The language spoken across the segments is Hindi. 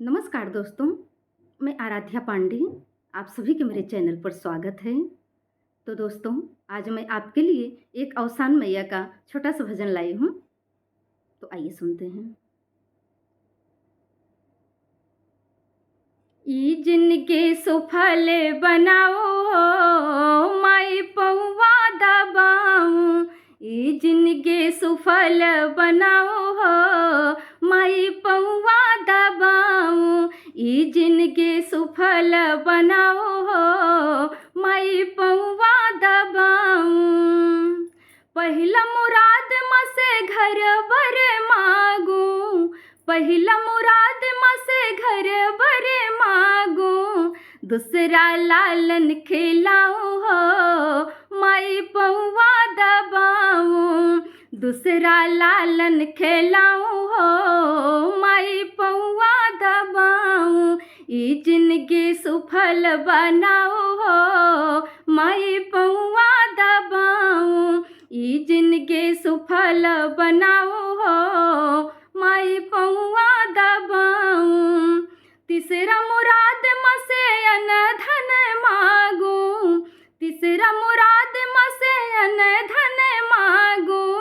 नमस्कार दोस्तों, मैं आराध्या पांडे, आप सभी के मेरे चैनल पर स्वागत है। तो दोस्तों, आज मैं आपके लिए एक अवसान मैया का छोटा-सा भजन लाई हूँ, तो आइए सुनते हैं। ई जिनके सुफल बनाओ हो, माई पौआ दबाऊँ। ई जिनके सुफल बनाओ हो, माई पौआ दबाऊँ। ई जिनके सुफल बनाओ हो, माई पौआ दबाऊँ। पहिला मुराद मसे घर बर मांगू, पहिला मुराद मसे घर बर मांगू। दूसरा लालन खिलाऊं हो, माई पौआ दबाऊं। दूसरा लालन खिलाऊं हो, माई पौआ दबाऊं। ई जिंदगी सुफल बनाओ हो, माई पौआ दबाऊं। ई जिंदगी सुफल बनाओ हो, माई पौआ दबाऊं। तीसरा मुराद मसे अन धन मांगू, तीसरा मुराद मसे अन धन मांगू।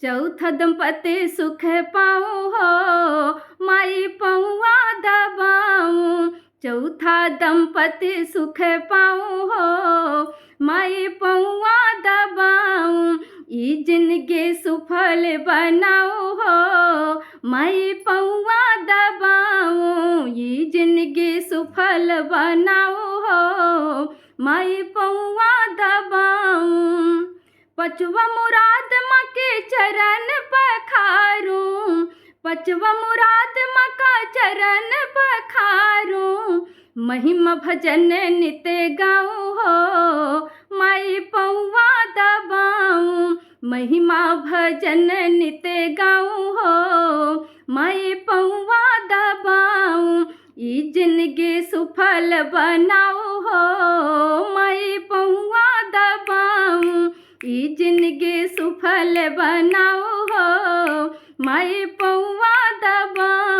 चौथा दंपति सुख पाऊं हो, माई पौआ दबाऊं। चौथा दंपति सुख पाऊं हो, माई पौआ दबाऊं। ई जिंदगी सुफल बनाओ हो, माई पौआ दबाऊं। ई जिंदगी सुफल बनाओ हो, माई पौआ दबाऊं। पचवा मुराद मके चरण पखारूं, पचवा मुराद मका चरण पखारूं। महिमा भजन नित गाऊं हो, माई पौआ दबाऊं। महिमा भजन नित गाऊं हो, माई पौआ दबाऊं। ई जिंदगी सुफल बनाओ हो, माई पौआ दबाऊं। ई जिंदगी सुफल बनाओ हो, माई पौआ दबाऊं।